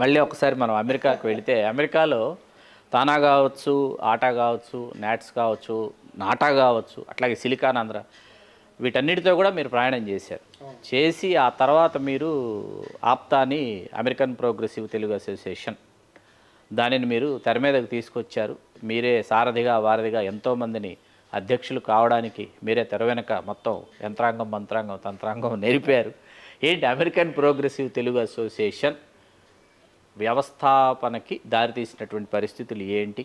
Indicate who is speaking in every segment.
Speaker 1: మళ్ళీ ఒకసారి మనం అమెరికాకు వెళితే అమెరికాలో తానా కావచ్చు, ఆటా కావచ్చు, నాట్స్ కావచ్చు, నాటా కావచ్చు, అట్లాగే సిలికాన్ ఆంధ్ర వీటన్నిటితో కూడా మీరు ప్రయాణం చేశారు. చేసి ఆ తర్వాత మీరు ఆప్తాని అమెరికన్ ప్రోగ్రెసివ్ తెలుగు అసోసియేషన్ దానిని మీరు తెర మీదకు తీసుకొచ్చారు. మీరే సారథిగా వారధిగా ఎంతోమందిని అధ్యక్షులు కావడానికి మీరే తెర వెనక మొత్తం యంత్రాంగం మంత్రాంగం తంత్రాంగం నేర్పారు. ఏంటి అమెరికన్ ప్రోగ్రెసివ్ తెలుగు అసోసియేషన్ వ్యవస్థాపనకి దారితీసినటువంటి పరిస్థితులు ఏంటి,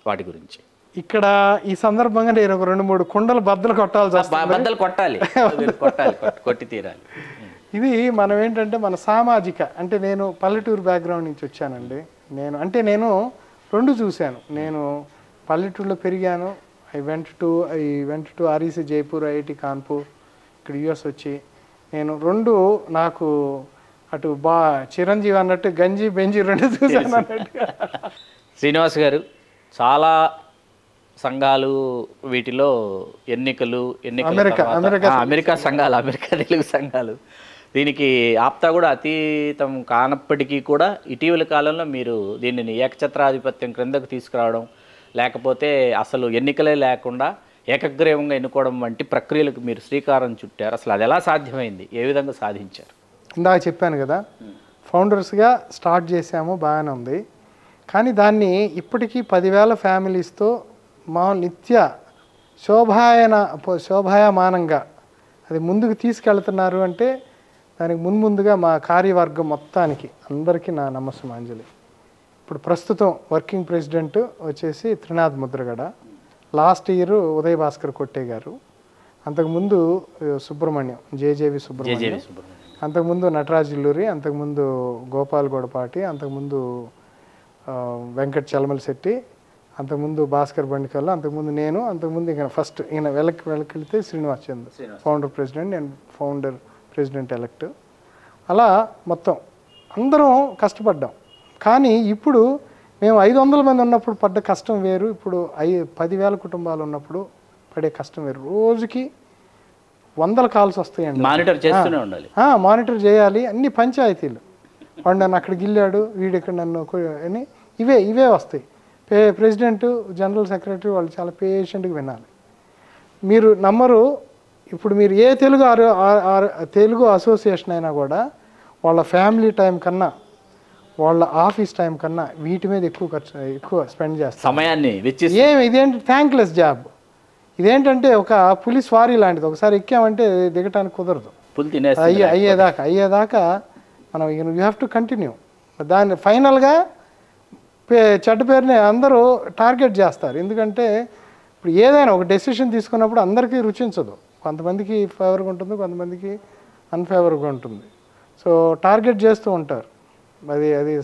Speaker 1: వాటి గురించి?
Speaker 2: ఇక్కడ ఈ సందర్భంగా నేను ఒక 2-3 కుండలు బద్దలు కొట్టాల్సి వస్తుంది.
Speaker 1: బద్దలు కొట్టాలి, కొట్టాలి, కొట్టి తీరాలి.
Speaker 2: ఇది మనం ఏంటంటే మన సామాజిక, అంటే నేను పల్లెటూరు బ్యాక్గ్రౌండ్ నుంచి వచ్చానండి. నేను 2 చూశాను. నేను పల్లెటూరులో పెరిగాను. I went to REC Jaipur, IIT Kanpur, ఇక్కడ యుఎస్ వచ్చి నేను 2 నాకు అటు చిరంజీవి అన్నట్టు గంజి బెంజి 2 చూశాను అన్నట్టుగా.
Speaker 1: శ్రీనివాస్ గారు, చాలా సంఘాలు వీటిలో అమెరికా సంఘాలు, అమెరికా తెలుగు సంఘాలు, దీనికి ఆప్తా కూడా అతీతం కానప్పటికీ కూడా ఇటీవల కాలంలో మీరు దీనిని ఏకఛత్రాధిపత్యం క్రిందకు తీసుకురావడం, లేకపోతే అసలు ఎన్నికలే లేకుండా ఏకగ్రీవంగా ఎన్నుకోవడం వంటి ప్రక్రియలకు మీరు శ్రీకారం చుట్టారు. అసలు అది ఎలా సాధ్యమైంది, ఏ విధంగా సాధించారు?
Speaker 2: ఇందాక చెప్పాను కదా, ఫౌండర్స్గా స్టార్ట్ చేసాము, బాగానే ఉంది. కానీ దాన్ని ఇప్పటికీ 10,000 ఫ్యామిలీస్తో మా నిత్య శోభాయమానంగా అది ముందుకు తీసుకెళ్తున్నారు. అంటే దానికి ముందుగా మా కార్యవర్గం మొత్తానికి అందరికీ నా నమస్సుమాంజలి. ఇప్పుడు ప్రస్తుతం వర్కింగ్ ప్రెసిడెంట్ వచ్చేసి త్రినాథ్ ముద్రగడ, లాస్ట్ ఇయర్ ఉదయ్ భాస్కర్ కొట్టే గారు, అంతకుముందు సుబ్రహ్మణ్యం జేజేవి సుబ్రహ్మణ్యం, అంతకుముందు నటరాజ్ ఇల్లూరి, అంతకుముందు గోపాల్ గొడపాటి, అంతకుముందు వెంకట్ చలమల శెట్టి, అంతకుముందు భాస్కర్ బండికల్లు, అంతకుముందు నేను, అంతకుముందు ఇక ఫస్ట్ ఈయన వెళ్తే శ్రీనివాస్ చంద్ర ఫౌండర్ ప్రెసిడెంట్, నేను ఫౌండర్ ప్రెసిడెంట్ ఎలక్ట్. అలా మొత్తం అందరం కష్టపడ్డాం. కానీ ఇప్పుడు మేము 500 మంది ఉన్నప్పుడు పడ్డ కష్టం వేరు, ఇప్పుడు 10,000 కుటుంబాలు ఉన్నప్పుడు పడే కష్టం వేరు. రోజుకి 100 కాల్స్ వస్తాయండి.
Speaker 1: మానిటర్ చేస్తూనే ఉండాలి,
Speaker 2: మానిటర్ చేయాలి. అన్ని పంచాయతీలు, వాడు నన్ను అక్కడికి వెళ్ళాడు, వీడు ఇక్కడ నన్ను అని ఇవే వస్తాయి. ప్రెసిడెంట్, జనరల్ సెక్రటరీ వాళ్ళు చాలా పేషెంట్గా వినాలి. మీరు నమ్మరు, ఇప్పుడు మీరు ఏ తెలుగు అసోసియేషన్ అయినా కూడా వాళ్ళ ఫ్యామిలీ టైం కన్నా, వాళ్ళ ఆఫీస్ టైం కన్నా వీటి మీద ఎక్కువ స్పెండ్ చేస్తారు
Speaker 1: సమయాన్ని.
Speaker 2: ఇదేంటి థ్యాంక్లెస్ జాబ్. ఇదేంటంటే ఒక పులి స్వారీ లాంటిది. ఒకసారి ఎక్కామంటే దిగటానికి కుదరదు. అయ్యేదాకా మనం యూ హ్యావ్ టు కంటిన్యూ. దాన్ని ఫైనల్గా చెడ్డ పేరుని అందరూ టార్గెట్ చేస్తారు. ఎందుకంటే ఇప్పుడు ఏదైనా ఒక డెసిషన్ తీసుకున్నప్పుడు అందరికీ రుచించదు. కొంతమందికి ఫేవర్గా ఉంటుంది, కొంతమందికి అన్ఫేవర్గా ఉంటుంది. సో టార్గెట్ చేస్తూ ఉంటారు. అది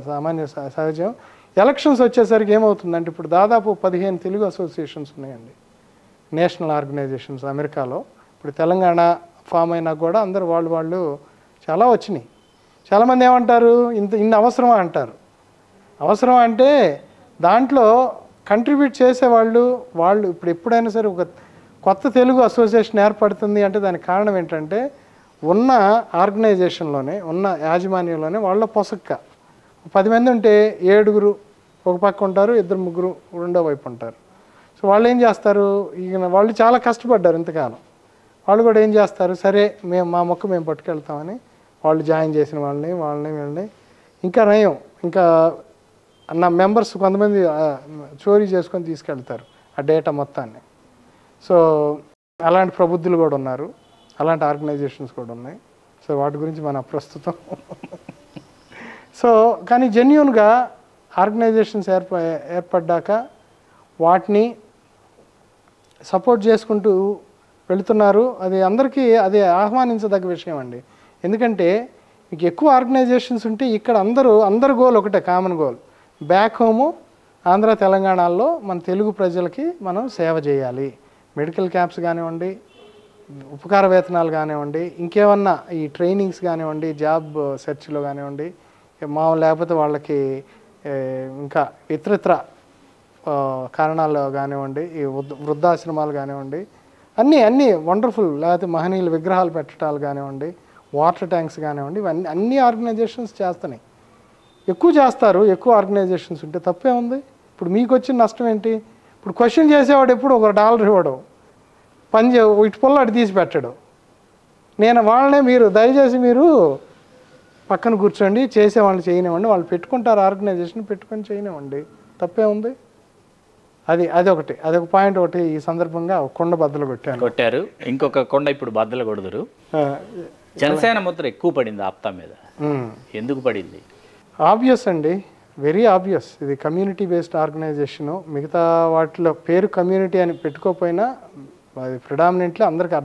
Speaker 2: సామాన్య సహజం. ఎలక్షన్స్ వచ్చేసరికి ఏమవుతుందంటే ఇప్పుడు దాదాపు 15 తెలుగు అసోసియేషన్స్ ఉన్నాయండి, నేషనల్ ఆర్గనైజేషన్స్ అమెరికాలో. ఇప్పుడు తెలంగాణ ఫామ్ అయినా కూడా అందరు వాళ్ళు చాలా వచ్చినాయి. చాలామంది ఏమంటారు, ఇన్ని అవసరమా అంటారు. అవసరం అంటే దాంట్లో కంట్రిబ్యూట్ చేసేవాళ్ళు ఇప్పుడు ఎప్పుడైనా సరే ఒక కొత్త తెలుగు అసోసియేషన్ ఏర్పడుతుంది అంటే దానికి కారణం ఏంటంటే ఉన్న ఆర్గనైజేషన్లోనే, ఉన్న యాజమాన్యంలోనే వాళ్ళ పొసక్క 10 మంది ఉంటే 7 ఒక పక్క ఉంటారు, 2-3 రెండో వైపు ఉంటారు. సో వాళ్ళు ఏం చేస్తారు, వాళ్ళు చాలా కష్టపడ్డారు ఇంతకాలం. వాళ్ళు కూడా ఏం చేస్తారు, సరే మా మొక్క మేము పట్టుకెళ్తామని వాళ్ళు జాయిన్ చేసిన వాళ్ళని ఇంకా నయం, ఇంకా నా మెంబర్స్ కొంతమంది చోరీ చేసుకొని తీసుకెళ్తారు ఆ డేటా మొత్తాన్ని. సో అలాంటి ప్రబుద్ధులు కూడా ఉన్నారు, అలాంటి ఆర్గనైజేషన్స్ కూడా ఉన్నాయి. సో వాటి గురించి మన ప్రస్తుతం సో కానీ జెన్యూన్గా ఆర్గనైజేషన్స్ ఏర్పడ్డాక వాటిని సపోర్ట్ చేసుకుంటూ వెళుతున్నారు. అది అందరికీ అది ఆహ్వానించదగ్గ విషయం అండి. ఎందుకంటే మీకు ఎక్కువ ఆర్గనైజేషన్స్ ఉంటే ఇక్కడ అందరు గోల్ ఒకటే, common goal. Back home Andhra తెలంగాణలో మన తెలుగు ప్రజలకి మనం సేవ చేయాలి. మెడికల్ క్యాంప్స్ కానివ్వండి, ఉపకార వేతనాలు కానివ్వండి, ఇంకేమన్నా ఈ ట్రైనింగ్స్ కానివ్వండి, జాబ్ సెర్చ్లో కానివ్వండి, లేకపోతే వాళ్ళకి ఇంకా ఇతరత్ర కారణాలు కానివ్వండి, ఈ వృద్ధాశ్రమాలు కానివ్వండి, అన్నీ వండర్ఫుల్. లేకపోతే మహనీయుల విగ్రహాలు పెట్టడాలు కానివ్వండి, వాటర్ ట్యాంక్స్ కానివ్వండి, ఇవన్నీ అన్ని ఆర్గనైజేషన్స్ చేస్తున్నాయి. ఎక్కువ చేస్తారు, ఎక్కువ ఆర్గనైజేషన్స్ ఉంటే తప్పే ఉంది. ఇప్పుడు మీకు వచ్చిన నష్టం ఏంటి? ఇప్పుడు క్వశ్చన్ చేసేవాడు ఎప్పుడు $1 ఇవ్వడం, ఇటు పొల్ల అటు తీసి పెట్టడం. నేను వాళ్ళనే మీరు దయచేసి మీరు పక్కన కూర్చోండి, చేసేవాళ్ళు చేయనివ్వండి, వాళ్ళు పెట్టుకుంటారు ఆర్గనైజేషన్, పెట్టుకొని చేయనివ్వండి, తప్పే ఉంది. అదొకటి, అదొక పాయింట్. ఒకటి ఈ సందర్భంగా కొండ బద్దలు కొట్టారు.
Speaker 1: ఇంకొక కొండ ఇప్పుడు బద్దలు కొడుదురు. జనసేన ముద్ర ఎక్కువ పడింది ఆప్తా మీద, ఎందుకు పడింది?
Speaker 2: ఆబ్వియస్ అండి, వెరీ ఆబ్వియస్. ఇది కమ్యూనిటీ బేస్డ్ ఆర్గనైజేషను. మిగతా వాటిలో పేరు కమ్యూనిటీ అని పెట్టుకోకపోయినా అది ప్రిడామినెంట్లీ అందరికీ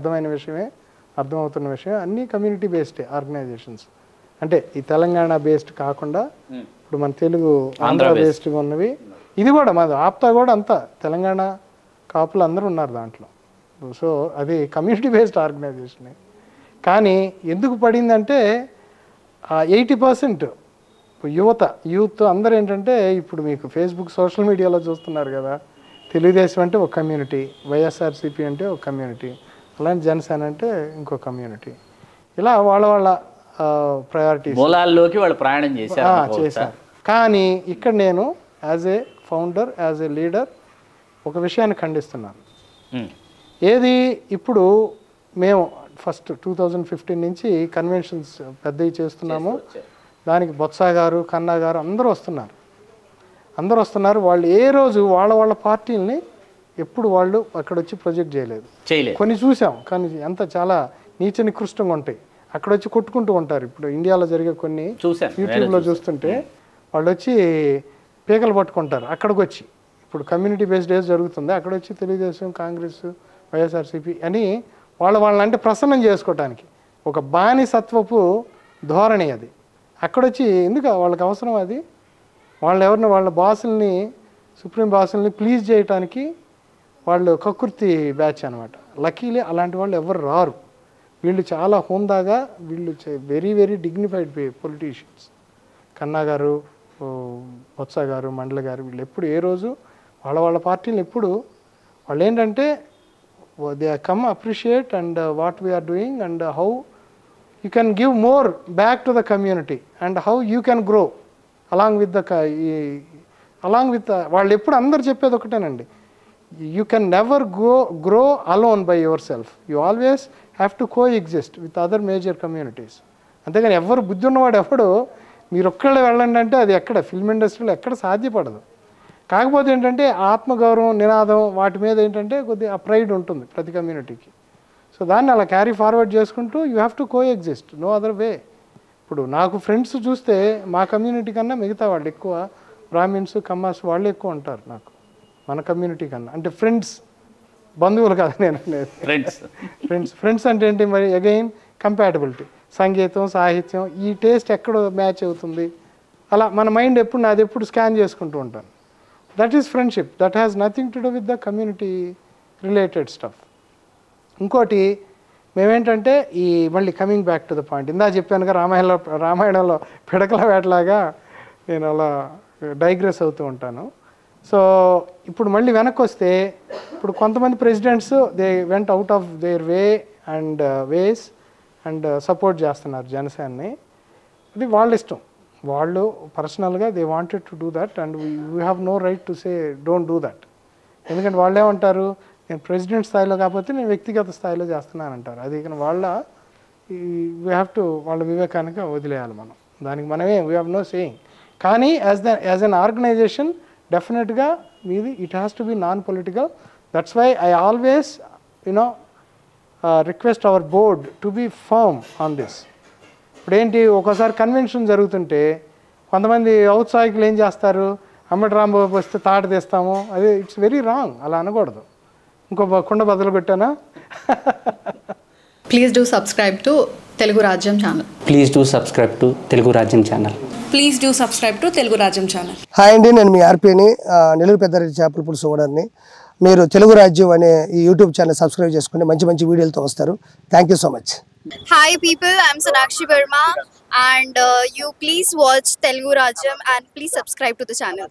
Speaker 2: అర్థమవుతున్న విషయం. అన్నీ కమ్యూనిటీ బేస్డ్ ఆర్గనైజేషన్స్. అంటే ఈ తెలంగాణ బేస్డ్ కాకుండా ఇప్పుడు మన తెలుగు ఆంధ్ర బేస్డ్గా ఉన్నవి. ఇది కూడా మాది ఆప్తా కూడా అంతా తెలంగాణ కాపులు అందరూ ఉన్నారు దాంట్లో. సో అది కమ్యూనిటీ బేస్డ్ ఆర్గనైజేషనే. కానీ ఎందుకు పడిందంటే 80% యూత్ అందరూ ఏంటంటే, ఇప్పుడు మీకు ఫేస్బుక్ సోషల్ మీడియాలో చూస్తున్నారు కదా, తెలుగుదేశం అంటే ఒక కమ్యూనిటీ, వైఎస్ఆర్సీపీ అంటే ఒక కమ్యూనిటీ, అలాంటి జనసేన అంటే ఇంకో కమ్యూనిటీ. ఇలా వాళ్ళ ప్రయారిటీస్
Speaker 1: మూలాల్లోకి వాళ్ళు ప్రయాణం చేశారు.
Speaker 2: కానీ ఇక్కడ నేను as a founder, as a leader ఒక విషయాన్ని ఖండిస్తున్నాను. ఏది ఇప్పుడు మేము ఫస్ట్ 2015 నుంచి కన్వెన్షన్స్ పెద్దవి చేస్తున్నాము. దానికి బొత్స గారు, కన్నా గారు అందరూ వస్తున్నారు. వాళ్ళు ఏ రోజు వాళ్ళ పార్టీలని ఎప్పుడు వాళ్ళు అక్కడ వచ్చి ప్రొజెక్ట్ చేయలేదు. కొన్ని చూసాం, కానీ ఎంత చాలా నీచ నికృష్టంగా ఉంటాయి. అక్కడ వచ్చి కొట్టుకుంటూ ఉంటారు. ఇప్పుడు ఇండియాలో జరిగే కొన్ని యూట్యూబ్లో చూస్తుంటే వాళ్ళు వచ్చి పీకలు పట్టుకుంటారు. అక్కడికి వచ్చి ఇప్పుడు కమ్యూనిటీ బేస్డ్ డేస్ జరుగుతుంది, అక్కడ వచ్చి తెలుగుదేశం, కాంగ్రెస్, వైఎస్ఆర్సీపీ అని వాళ్ళంటే ప్రసన్నం చేసుకోవటానికి ఒక బానిసత్వపు ధోరణి అది. అక్కడొచ్చి ఎందుకు వాళ్ళకి అవసరం అది? వాళ్ళ బాసుల్ని, సుప్రీం బాసుల్ని ప్లీజ్ చేయటానికి వాళ్ళు కక్కుర్తి బ్యాచ్ అనమాట. లక్కీలీ అలాంటి వాళ్ళు ఎవరు రారు. వీళ్ళు చాలా హోందాగా, వీళ్ళు వెరీ వెరీ డిగ్నిఫైడ్ పొలిటీషియన్స్. కన్నా గారు, బొత్స గారు, మండల గారు, వీళ్ళు ఎప్పుడు ఏ రోజు వాళ్ళ పార్టీలు ఎప్పుడు వాళ్ళు ఏంటంటే they come appreciate and what we're doing and how you can give more back to the community and how you can grow along with వాళ్ళు ఎప్పుడు అందరు చెప్పేది ఒకటేనండి, you can never grow alone by yourself, you always have to coexist with other major communities. అంతేగాని ఎవరు బుద్ధి ఉన్నవాడు ఎవడు మీరు ఒక్కళ్ళే వెళ్ళండి అంటే అది ఎక్కడ ఫిల్మ్ ఇండస్ట్రీలో ఎక్కడ సాధ్యపడదు. కాకపోతే ఏంటంటే ఆత్మగౌరవం, నినాదం వాటి మీద ఏంటంటే కొద్దిగా ప్రైడ్ ఉంటుంది ప్రతి కమ్యూనిటీకి. సో దాన్ని అలా క్యారీ ఫార్వర్డ్ చేసుకుంటూ you have to coexist, no other way. ఇప్పుడు నాకు ఫ్రెండ్స్ చూస్తే మా కమ్యూనిటీ కన్నా మిగతా వాళ్ళు ఎక్కువ, బ్రాహ్మిన్స్, కమ్మాస్ వాళ్ళు ఎక్కువ ఉంటారు నాకు మన కమ్యూనిటీ కన్నా. అంటే ఫ్రెండ్స్, బంధువులు కాదు నేను ఫ్రెండ్స్ అంటే ఏంటి మరి? అగైన్ కంపాటబిలిటీ, సంగీతం, సాహిత్యం, ఈ టేస్ట్ ఎక్కడ మ్యాచ్ అవుతుంది, అలా మన మైండ్ ఎప్పుడు నాది ఎప్పుడు స్కాన్ చేసుకుంటూ ఉంటాను. That is friendship, that has nothing to do with the community related stuff. ఇంకోటి మేమేంటంటే మళ్ళీ coming back to the point, ఇందా చెప్పానుగా రామాయణంలో పిడకల వేటలాగా నేను అలా డైగ్రెస్ అవుతూ ఉంటాను. సో ఇప్పుడు మళ్ళీ వెనక్కి వస్తే, ఇప్పుడు కొంతమంది presidents they went out of their ways and support చేస్తున్నారు జనసేనని. అది వాళ్ళ ఇష్టం, వాళ్ళు పర్సనల్గా they wanted to do that and we have no right to say don't do that. ఎందుకంటే వాళ్ళు ఏమంటారు, నేను ప్రెసిడెంట్ స్థాయిలో కాకపోతే నేను వ్యక్తిగత స్థాయిలో చేస్తున్నానంటారు. అది ఇక వీ హ్యావ్ టు వాళ్ళ వివేకానికి వదిలేయాలి మనం, దానికి మనమే వీ హ్యావ్ నో సేయింగ్. కానీ యాజ్ అన్ ఆర్గనైజేషన్ డెఫినెట్గా మీది it has to be non political. That's why I always request our board to be firm on this. ఇప్పుడేంటి, ఒకసారి కన్వెన్షన్ జరుగుతుంటే కొంతమంది ఔత్సాహికులు ఏం చేస్తారు, అమ్మటి రాంబాబు వస్తే తాట తీస్తాము, అది ఇట్స్ వెరీ రాంగ్, అలా అనకూడదు. ఇంకో కుండ బదులు పెట్టానా?
Speaker 3: Please do subscribe to Telugu Rajyam channel.
Speaker 4: Please do subscribe to Telugu Rajyam channel.
Speaker 3: Please do subscribe to Telugu Rajyam channel.
Speaker 5: Hi అండి, నేను మీ ఆర్పీని, నెల్లూరు పెద్దారెడ్డి చేపల పులుసు ఓనర్ని. మీరు తెలుగు రాజ్యం అనే ఈ యూట్యూబ్ ఛానల్ సబ్స్క్రైబ్ చేసుకుని మంచి మంచి వీడియోలతో వస్తారు. Thank you so much.
Speaker 6: Hi people, I'm Sonakshi Verma and you please watch Telugu Rajyam and please subscribe to the channel.